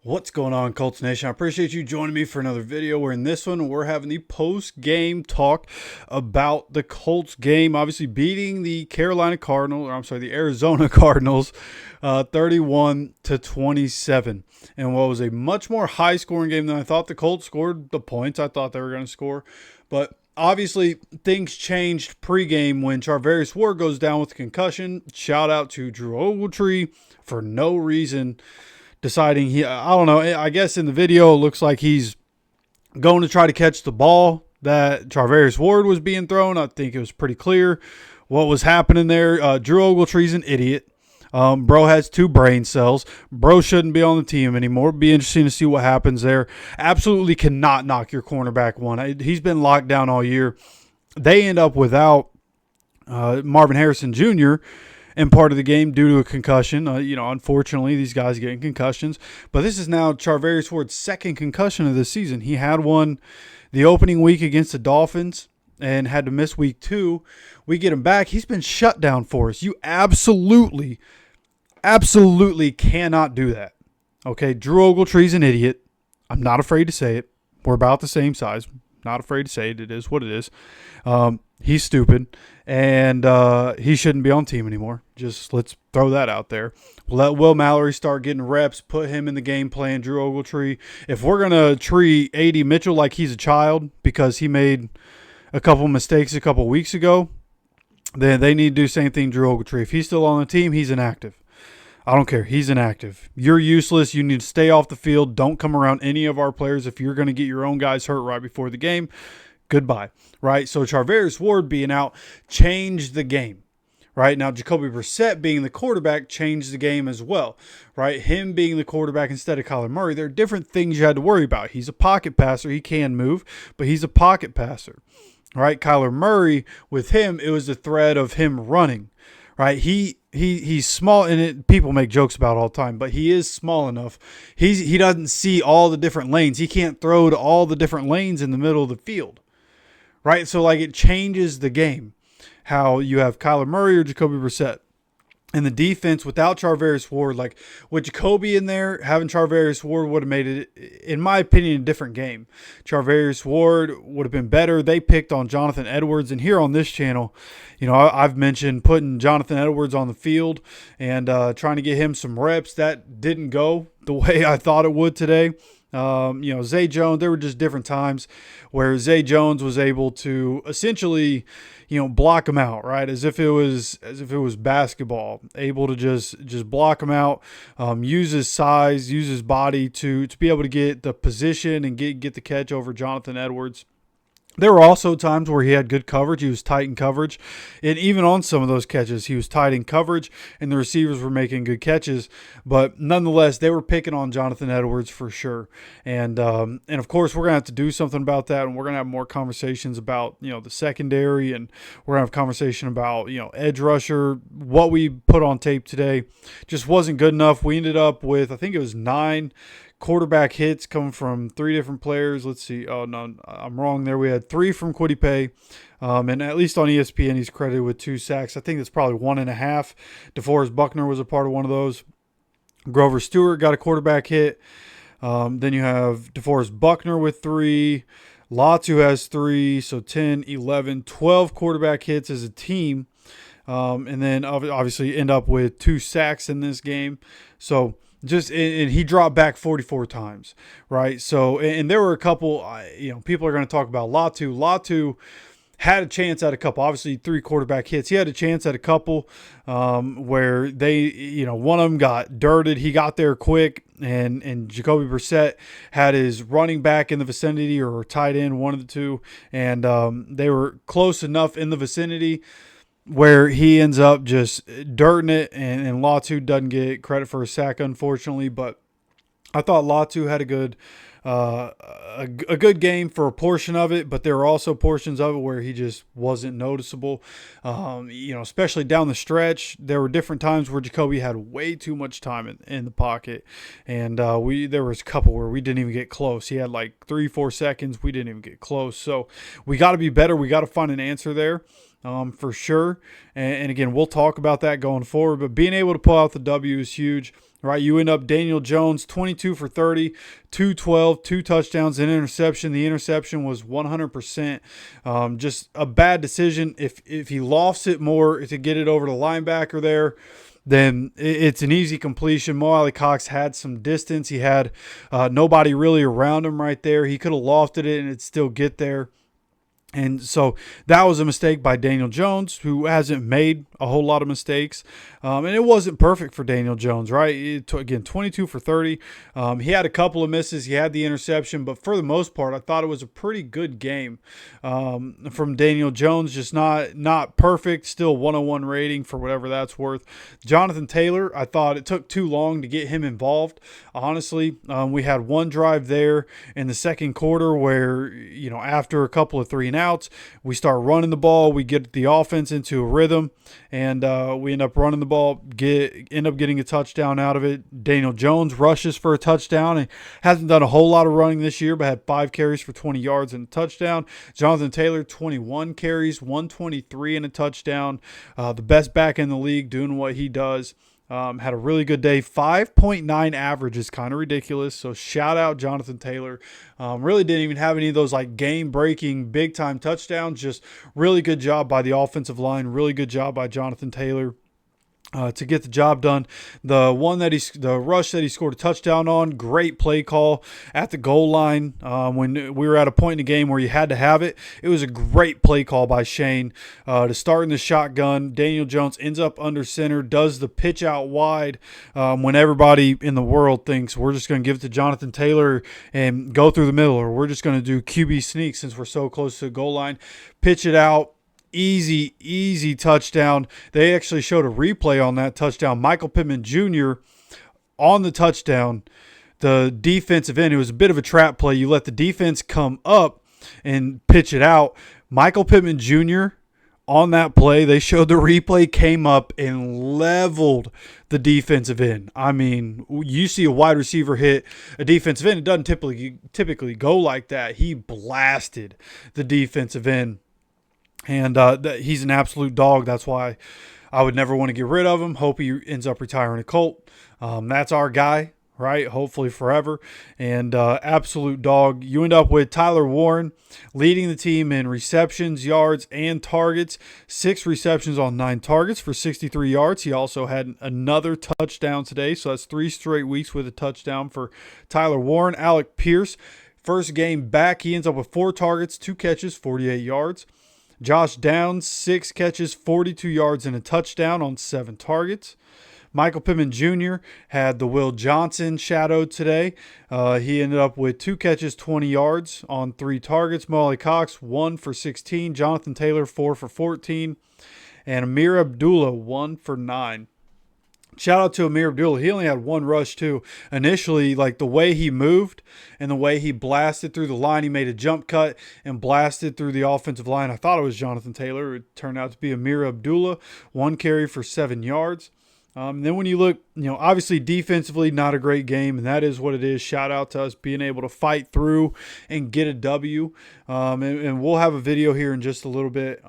What's going on, Colts Nation? I appreciate you joining me for another video where in this one we're having the post-game talk about the Colts game, obviously beating the the Arizona Cardinals 31-27 and what was a much more high-scoring game than I thought. The Colts scored the points I thought they were going to score, but obviously things changed pregame when Charvarius Ward goes down with a concussion. Shout out to Drew Ogletree for no reason deciding I don't know, I guess in the video it looks like he's going to try to catch the ball that Charvarius Ward was being thrown. I think it was pretty clear what was happening there. Drew Ogletree's an idiot. Bro has 2 brain cells. Bro shouldn't be on the team anymore. Be interesting to see what happens there. Absolutely cannot knock your cornerback one. He's been locked down all year. They end up without Marvin Harrison Jr., and part of the game due to a concussion. Unfortunately, these guys getting concussions. But this is now Charvarius Ward's second concussion of this season. He had one the opening week against the Dolphins and had to miss week 2. We get him back. He's been shut down for us. You absolutely cannot do that. Okay, Drew Ogletree's an idiot. I'm not afraid to say it. We're about the same size. Not afraid to say it. It is what it is. He's stupid, and he shouldn't be on team anymore. Just let's throw that out there. Let Will Mallory start getting reps. Put him in the game plan, Drew Ogletree. If we're going to treat A.D. Mitchell like he's a child because he made a couple mistakes a couple weeks ago, then they need to do the same thing, Drew Ogletree. If he's still on the team, he's inactive. I don't care. He's inactive. You're useless. You need to stay off the field. Don't come around any of our players if you're going to get your own guys hurt right before the game. Goodbye. Right? So Charvarius Ward being out changed the game. Right? Now, Jacoby Brissett being the quarterback changed the game as well. Right? Him being the quarterback instead of Kyler Murray, there are different things you had to worry about. He's a pocket passer. He can move, but he's a pocket passer. Right? Kyler Murray, with him, it was the threat of him running. Right? He's small, and people make jokes about it all the time, but he is small enough. He doesn't see all the different lanes. He can't throw to all the different lanes in the middle of the field. Right? So, it changes the game. How you have Kyler Murray or Jacoby Brissett. And the defense without Charvarius Ward, with Jacoby in there, having Charvarius Ward would have made it, in my opinion, a different game. Charvarius Ward would have been better. They picked on Jonathan Edwards. And here on this channel, I've mentioned putting Jonathan Edwards on the field and trying to get him some reps. That didn't go the way I thought it would today. Zay Jones, there were just different times where Zay Jones was able to essentially, block him out, right? As if it was basketball, able to just block him out, use his size, use his body to be able to get the position and get the catch over Jonathan Edwards. There were also times where he had good coverage. He was tight in coverage. And even on some of those catches, he was tight in coverage, and the receivers were making good catches. But nonetheless, they were picking on Jonathan Edwards for sure. And of course, we're going to have to do something about that, and we're going to have more conversations about, the secondary, and we're going to have a conversation about, edge rusher. What we put on tape today just wasn't good enough. We ended up with, I think it was 9 quarterback hits coming from 3 different players. Let's see. Oh, no, I'm wrong there. We had 3 from Kwity Paye. And at least on ESPN, he's credited with 2 sacks. I think that's probably 1.5. DeForest Buckner was a part of one of those. Grover Stewart got a quarterback hit. Then you have DeForest Buckner with 3. Latu has 3. So 10, 11, 12 quarterback hits as a team. And then obviously end up with 2 sacks in this game. So and he dropped back 44 times, right? So, and there were a couple, people are going to talk about Latu. Latu had a chance at a couple, obviously 3 quarterback hits. He had a chance at a couple where they, one of them got dirted. He got there quick, and Jacoby Brissett had his running back in the vicinity or tight end, one of the two, and they were close enough in the vicinity where he ends up just dirting it, and Latu doesn't get credit for a sack, unfortunately. But I thought Latu had a good a good game for a portion of it, but there were also portions of it where he just wasn't noticeable. Especially down the stretch, there were different times where Jacoby had way too much time in the pocket, and there was a couple where we didn't even get close. He had like 3-4 seconds. We didn't even get close. So we got to be better. We got to find an answer there. For sure. And again, we'll talk about that going forward. But being able to pull out the W is huge, right? You end up Daniel Jones, 22 for 30, 212, 2 touchdowns, an interception. The interception was 100%. Just a bad decision. If he lofts it more to get it over the linebacker there, then it's an easy completion. Mo Alley-Cox had some distance. He had nobody really around him right there. He could have lofted it and it'd still get there. And so that was a mistake by Daniel Jones, who hasn't made a whole lot of mistakes. And it wasn't perfect for Daniel Jones, right? Again, 22 for 30. He had a couple of misses. He had the interception. But for the most part, I thought it was a pretty good game from Daniel Jones. Just not perfect. Still 101 rating for whatever that's worth. Jonathan Taylor, I thought it took too long to get him involved. Honestly, we had one drive there in the second quarter where, after a couple of 3-and-outs, we start running the ball. We get the offense into a rhythm, and we end up running the ball, end up getting a touchdown out of it. Daniel Jones rushes for a touchdown and hasn't done a whole lot of running this year, but had 5 carries for 20 yards and a touchdown. Jonathan Taylor, 21 carries, 123 and a touchdown. The best back in the league doing what he does. Had a really good day. 5.9 average is kind of ridiculous. So shout out Jonathan Taylor. Really didn't even have any of those like game-breaking, big-time touchdowns. Just really good job by the offensive line. Really good job by Jonathan Taylor. To get the job done. The rush that he scored a touchdown on, great play call at the goal line. When we were at a point in the game where you had to have it, it was a great play call by Shane to start in the shotgun. Daniel Jones ends up under center, does the pitch out wide when everybody in the world thinks we're just going to give it to Jonathan Taylor and go through the middle, or we're just going to do QB sneak since we're so close to the goal line. Pitch it out. Easy touchdown. They actually showed a replay on that touchdown. Michael Pittman Jr. on the touchdown. The defensive end, it was a bit of a trap play. You let the defense come up and pitch it out. Michael Pittman Jr. on that play, they showed the replay, came up and leveled the defensive end. I mean, you see a wide receiver hit a defensive end. It doesn't typically go like that. He blasted the defensive end. And he's an absolute dog. That's why I would never want to get rid of him. Hope he ends up retiring a Colt. That's our guy, right? Hopefully forever. And absolute dog. You end up with Tyler Warren leading the team in receptions, yards, and targets. 6 receptions on 9 targets for 63 yards. He also had another touchdown today. So that's 3 straight weeks with a touchdown for Tyler Warren. Alec Pierce, first game back. He ends up with 4 targets, 2 catches, 48 yards. Josh Downs, 6 catches, 42 yards, and a touchdown on 7 targets. Michael Pittman Jr. had the Will Johnson shadow today. He ended up with 2 catches, 20 yards on 3 targets. Mo Alley-Cox, 1 for 16. Jonathan Taylor, 4 for 14. And Amir Abdullah, 1 for 9. Shout out to Amir Abdullah. He only had 1 rush, too. Initially, like the way he moved and the way he blasted through the line, he made a jump cut and blasted through the offensive line. I thought it was Jonathan Taylor. It turned out to be Amir Abdullah. 1 carry for 7 yards. Then when you look, obviously defensively, not a great game, and that is what it is. Shout out to us being able to fight through and get a W. And we'll have a video here in just a little bit,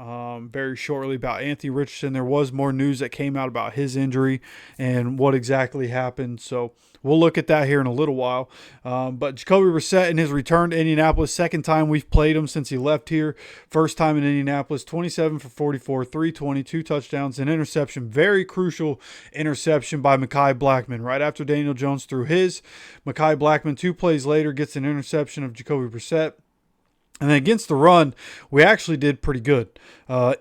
very shortly, about Anthony Richardson. There was more news that came out about his injury and what exactly happened. So we'll look at that here in a little while. But Jacoby Brissett in his return to Indianapolis, second time we've played him since he left here. First time in Indianapolis, 27 for 44, 322 touchdowns, an interception. Very crucial interception by Mekhi Blackman. Right after Daniel Jones threw his, Mekhi Blackman 2 plays later gets an interception of Jacoby Brissett. And then against the run, we actually did pretty good.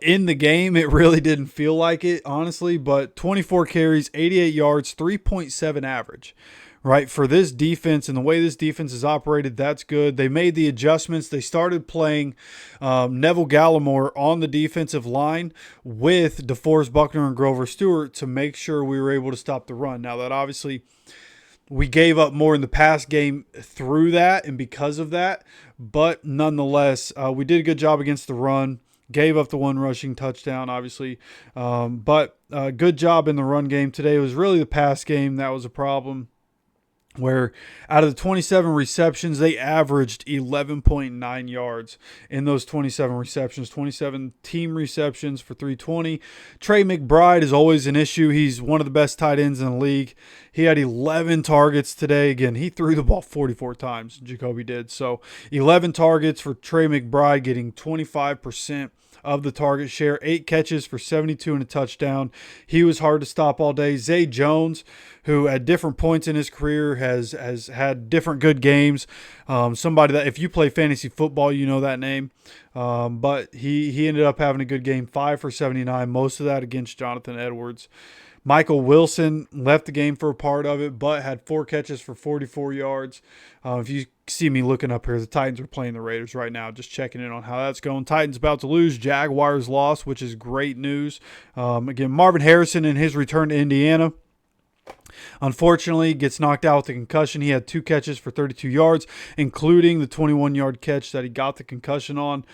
In the game, it really didn't feel like it, honestly, but 24 carries, 88 yards, 3.7 average. Right, for this defense and the way this defense is operated, that's good. They made the adjustments. They started playing Neville Gallimore on the defensive line with DeForest Buckner and Grover Stewart to make sure we were able to stop the run. Now, that obviously We gave up more in the pass game through that and because of that. But nonetheless, we did a good job against the run. Gave up the one rushing touchdown, obviously. But good job in the run game today. It was really the pass game that was a problem, where out of the 27 receptions, they averaged 11.9 yards in those 27 receptions, 27 team receptions for 320. Trey McBride is always an issue. He's one of the best tight ends in the league. He had 11 targets today. Again, he threw the ball 44 times, Jacoby did. So 11 targets for Trey McBride, getting 25% of the target share, 8 catches for 72 and a touchdown. He was hard to stop all day. Zay Jones, who at different points in his career has had different good games. Somebody that if you play fantasy football, you know that name. But he ended up having a good game, 5 for 79, most of that against Jonathan Edwards. Michael Wilson left the game for a part of it, but had 4 catches for 44 yards. If you see me looking up here, the Titans are playing the Raiders right now, just checking in on how that's going. Titans about to lose. Jaguars lost, which is great news. Again, Marvin Harrison in his return to Indiana, unfortunately, gets knocked out with a concussion. He had 2 catches for 32 yards, including the 21-yard catch that he got the concussion on.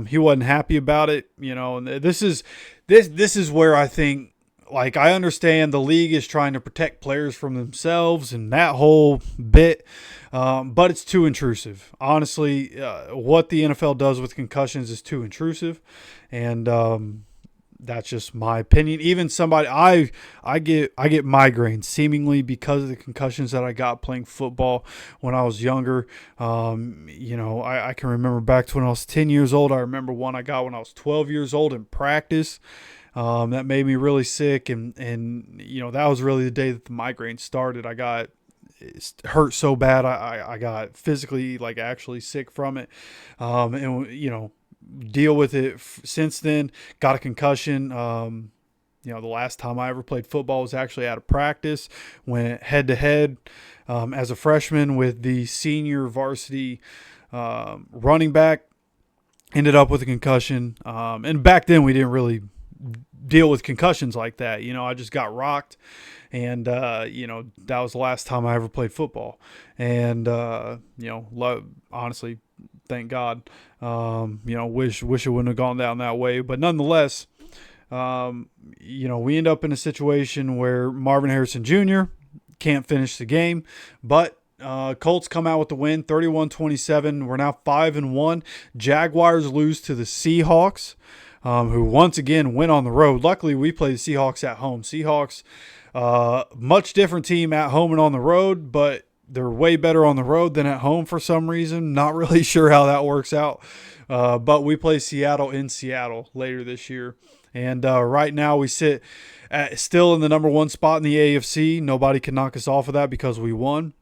He wasn't happy about it, And this is where I think, like, I understand the league is trying to protect players from themselves and that whole bit, but it's too intrusive. Honestly, what the NFL does with concussions is too intrusive, and that's just my opinion. Even somebody I get migraines seemingly because of the concussions that I got playing football when I was younger. I can remember back to when I was 10 years old. I remember one I got when I was 12 years old in practice. That made me really sick, and that was really the day that the migraine started. It hurt so bad I got physically, like, actually sick from it, and deal with it since then. Got a concussion. The last time I ever played football was actually out of practice. Went head to head as a freshman with the senior varsity running back. Ended up with a concussion, and back then we didn't really deal with concussions like that. I just got rocked, and that was the last time I ever played football. And honestly, thank God. Wish it wouldn't have gone down that way, but nonetheless, we end up in a situation where Marvin Harrison Jr. can't finish the game, but Colts come out with the win, 31-27. We're now 5-1. Jaguars lose to the Seahawks, who once again went on the road. Luckily, we play the Seahawks at home. Seahawks, much different team at home and on the road, but they're way better on the road than at home for some reason. Not really sure how that works out. But we play Seattle in Seattle later this year. And right now we sit still in the number 1 spot in the AFC. Nobody can knock us off of that because we won.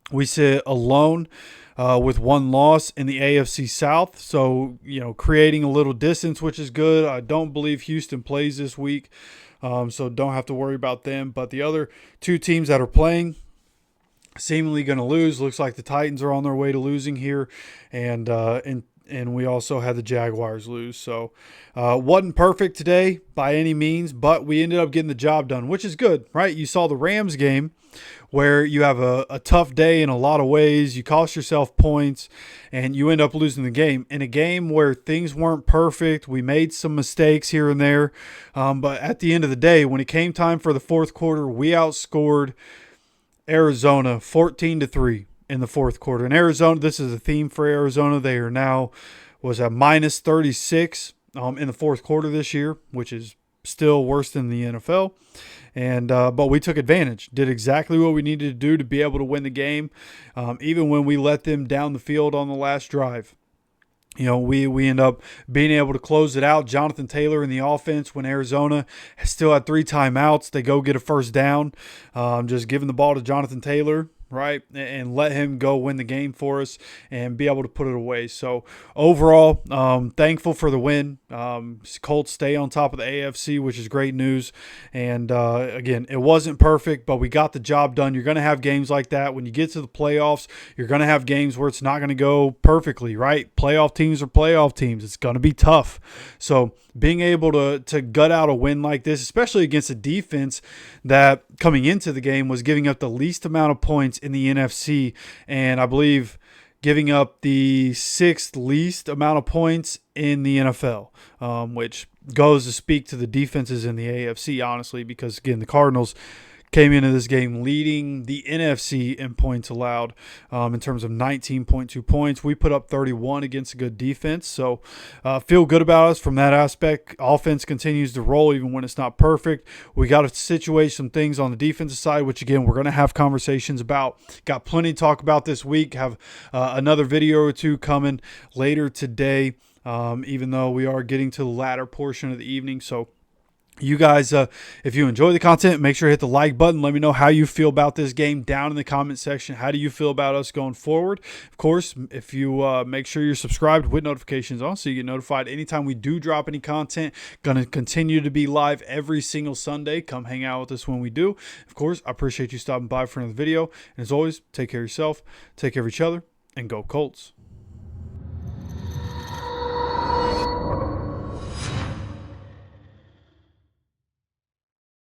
We sit alone with 1 loss in the AFC South. So, creating a little distance, which is good. I don't believe Houston plays this week, so don't have to worry about them. But the other 2 teams that are playing, seemingly going to lose. Looks like the Titans are on their way to losing here, and we also had the Jaguars lose. So wasn't perfect today by any means, but we ended up getting the job done, which is good, right? You saw the Rams game where you have a tough day in a lot of ways. You cost yourself points, and you end up losing the game. In a game where things weren't perfect, we made some mistakes here and there, but at the end of the day, when it came time for the fourth quarter, we outscored Arizona 14-3 in the fourth quarter. And Arizona, this is a theme for Arizona. They are now was at minus 36 in the fourth quarter this year, which is still worse than the NFL. And but we took advantage, did exactly what we needed to do to be able to win the game, even when we let them down the field on the last drive. We end up being able to close it out. Jonathan Taylor in the offense, when Arizona still had 3 timeouts, they go get a first down. Just giving the ball to Jonathan Taylor, right, and let him go win the game for us and be able to put it away. So overall, thankful for the win. Colts stay on top of the AFC, which is great news. And again, it wasn't perfect, but we got the job done. You're going to have games like that. When you get to the playoffs, you're going to have games where it's not going to go perfectly, right? Playoff teams are playoff teams. It's going to be tough. So being able to gut out a win like this, especially against a defense that coming into the game was giving up the least amount of points in the NFC, and I believe giving up the 6th least amount of points in the NFL, which goes to speak to the defenses in the AFC, honestly, because, again, the Cardinals came into this game leading the NFC in points allowed in terms of 19.2 points. We put up 31 against a good defense, so feel good about us from that aspect. Offense continues to roll even when it's not perfect. We got to situate some things on the defensive side, which, again, we're going to have conversations about. Got plenty to talk about this week. Have another video or two coming later today, even though we are getting to the latter portion of the evening, so you guys, if you enjoy the content, make sure to hit the like button. Let me know how you feel about this game down in the comment section. How do you feel about us going forward? Of course, if you make sure you're subscribed with notifications on so you get notified anytime we do drop any content. Going to continue to be live every single Sunday. Come hang out with us when we do. Of course, I appreciate you stopping by for another video. And as always, take care of yourself, take care of each other, and go Colts.